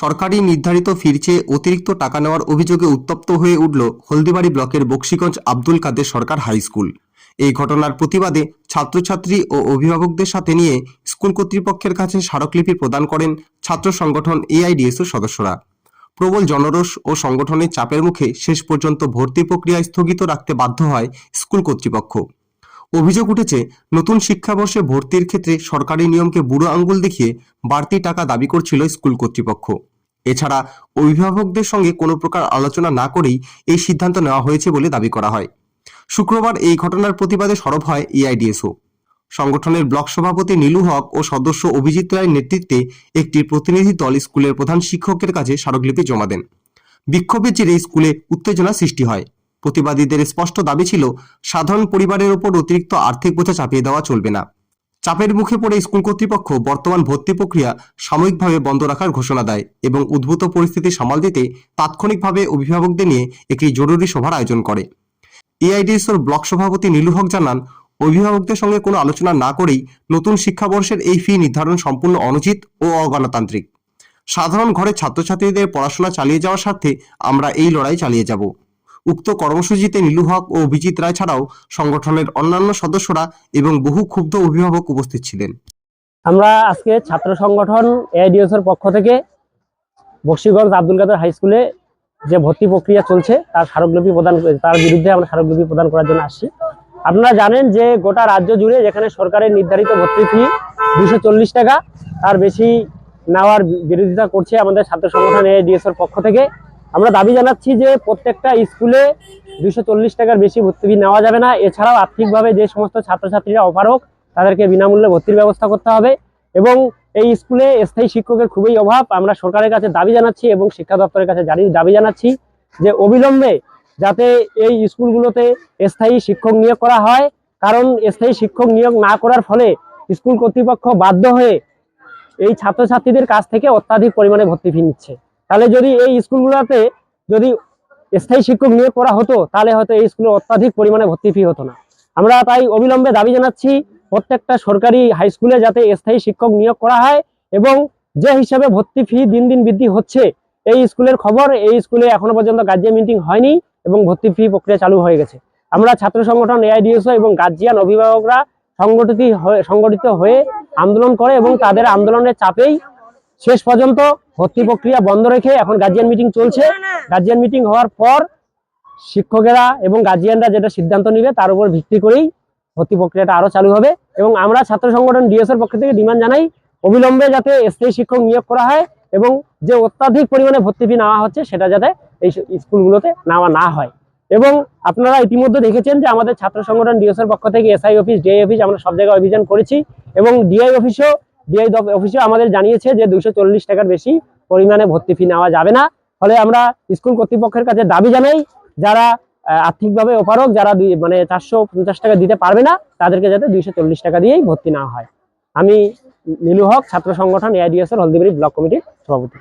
সরকারি নির্ধারিত ফির চেয়ে অতিরিক্ত টাকা নেওয়ার অভিযোগে উত্তপ্ত হয়ে উঠল হলদিবাড়ি ব্লকের বক্সিগঞ্জ আব্দুল কাদের সরকার হাই স্কুল। এই ঘটনার প্রতিবাদে ছাত্রছাত্রী ও অভিভাবকদের সাথে নিয়ে স্কুল কর্তৃপক্ষের কাছে স্মারকলিপি প্রদান করেন ছাত্র সংগঠন এআইডিএসও সদস্যরা। প্রবল জনরোষ ও সংগঠনের চাপের মুখে শেষ পর্যন্ত ভর্তি প্রক্রিয়া স্থগিত রাখতে বাধ্য হয় স্কুল কর্তৃপক্ষ। অভিযোগ উঠেছে, নতুন শিক্ষাবর্ষে ভর্তির ক্ষেত্রে সরকারি নিয়মকে বুড়ো আঙুল দেখিয়ে বাড়তি টাকা দাবি করছিল স্কুল কর্তৃপক্ষ। এছাড়া অভিভাবকদের সঙ্গে কোনো প্রকার আলোচনা না করেই এই সিদ্ধান্ত নেওয়া হয়েছে বলে দাবি করা হয়। শুক্রবার এই ঘটনার প্রতিবাদে সরব হয় এআইডিএসও। সংগঠনের ব্লক সভাপতি নীলু হক ও সদস্য অভিজিৎ রায়ের নেতৃত্বে একটি প্রতিনিধি দল স্কুলের প্রধান শিক্ষকের কাছে স্মারকলিপি জমা দেন। বিক্ষোভের জেরে স্কুলে উত্তেজনা সৃষ্টি হয়। প্রতিবাদীদের স্পষ্ট দাবি ছিল, সাধারণ পরিবারের ওপর অতিরিক্ত আর্থিক বোঝা চাপিয়ে দেওয়া চলবে না। চাপের মুখে পড়ে স্কুল কর্তৃপক্ষ বর্তমান ভর্তি প্রক্রিয়া সাময়িকভাবে বন্ধ রাখার ঘোষণা দেয় এবং উদ্ভূত পরিস্থিতি সামাল দিতে তাৎক্ষণিকভাবে অভিভাবকদের নিয়ে একটি জরুরি সভার আয়োজন করে। এআইডিএসওর ব্লক সভাপতি নীলু হক জানান, অভিভাবকদের সঙ্গে কোনো আলোচনা না করেই নতুন শিক্ষাবর্ষের এই ফি নির্ধারণ সম্পূর্ণ অনুচিত ও অগণতান্ত্রিক। সাধারণ ঘরে ছাত্রছাত্রীদের পড়াশোনা চালিয়ে যাওয়ার স্বার্থে আমরা এই লড়াই চালিয়ে যাব। উক্ত কর্মসূচিতে নীলু হক ও অভিজিৎ রায় ছাড়াও সংগঠনের অন্যান্য সদস্যরা এবং বহু ক্ষুব্ধ অভিভাবক উপস্থিত ছিলেন। আমরা আজকে ছাত্র সংগঠন এআইডিএসের পক্ষ থেকে বক্সিগঞ্জ আব্দুল কাদের হাই স্কুলে যে ভর্তি প্রক্রিয়া চলছে তার বিরুদ্ধে আমরা স্মারকলিপি প্রদান করার জন্য আসছি। আপনারা জানেন যে গোটা রাজ্য জুড়ে যেখানে সরকারের নির্ধারিত ভর্তি ফি 240 টাকা, তার বেশি নেওয়ার বিরোধিতা করছে আমাদের ছাত্র সংগঠন এআইডিএসের পক্ষ থেকে। আমরা দাবি জানাচ্ছি যে প্রত্যেকটা স্কুলে 240 টাকার বেশি ভর্তি ফি নেওয়া যাবে না। এছাড়াও আর্থিকভাবে যে সমস্ত ছাত্রছাত্রীরা অপারগ তাদেরকে বিনামূল্যে ভর্তির ব্যবস্থা করতে হবে এবং এই স্কুলে স্থায়ী শিক্ষকের খুবই অভাব। আমরা সরকারের কাছে দাবি জানাচ্ছি এবং শিক্ষা দপ্তরের কাছে দাবি জানাচ্ছি যে অবিলম্বে যাতে এই স্কুলগুলোতে স্থায়ী শিক্ষক নিয়োগ করা হয়, কারণ স্থায়ী শিক্ষক নিয়োগ না করার ফলে স্কুল কর্তৃপক্ষ বাধ্য হয়ে এই ছাত্রছাত্রীদের কাছ থেকে অত্যাধিক পরিমাণে ভর্তি ফি নিচ্ছে। তাহলে যদি এই স্কুলগুলোতে যদি স্থায়ী শিক্ষক নিয়োগ করা হতো তাহলে হয়তো এই স্কুলে অত্যাধিক পরিমাণে ভর্তি ফি হতো না। আমরা তাই অবিলম্বে দাবি জানাচ্ছি প্রত্যেকটা সরকারি হাই স্কুলে যাতে স্থায়ী শিক্ষক নিয়োগ করা হয় এবং যে হিসাবে ভর্তি ফি দিন দিন বৃদ্ধি হচ্ছে, এই স্কুলের খবর, এই স্কুলে এখনো পর্যন্ত গার্জিয়ান মিটিং হয়নি এবং ভর্তি ফি প্রক্রিয়া চালু হয়ে গেছে। আমরা ছাত্র সংগঠন এআইডিএসও এবং গার্জিয়ান অভিভাবকরা সংগঠিত হয়ে আন্দোলন করে এবং তাদের আন্দোলনের চাপেই শেষ পর্যন্ত ভর্তি প্রক্রিয়া বন্ধ রেখে এখন গার্জিয়ান মিটিং চলছে। গার্জিয়ান মিটিং হওয়ার পর শিক্ষকেরা এবং গার্জিয়ানরা যেটা সিদ্ধান্ত নেবে তার উপর ভিত্তি করেই ভর্তি প্রক্রিয়াটা আরো চালু হবে এবং আমরা ছাত্র সংগঠন ডিএসএর পক্ষ থেকে ডিমান্ড জানাই অবিলম্বে যাতে স্থায়ী শিক্ষক নিয়োগ করা হয় এবং যে অত্যাধিক পরিমাণে ভর্তি ফি নেওয়া হচ্ছে সেটা যাতে এই স্কুলগুলোতে নেওয়া না হয়। এবং আপনারা ইতিমধ্যে দেখেছেন যে আমাদের ছাত্র সংগঠন ডিএসএর পক্ষ থেকে এসআই অফিস, ডিআই অফিস আমরা সব জায়গায় অভিযান করেছি এবং ডিআই অফিসেও আমাদের জানিয়েছে যে 240 টাকার বেশি পরিমাণে ভর্তি ফি নেওয়া যাবে না। ফলে আমরা স্কুল কর্তৃপক্ষের কাছে দাবি জানাই যারা আর্থিকভাবে অপারগ, যারা 450 টাকা দিতে পারবে না তাদেরকে যাতে 240 টাকা দিয়েই ভর্তি নেওয়া হয়। আমি নীলু হক, ছাত্র সংগঠন এআইডিএস এর হলদিবাড়ি ব্লক কমিটির সভাপতি।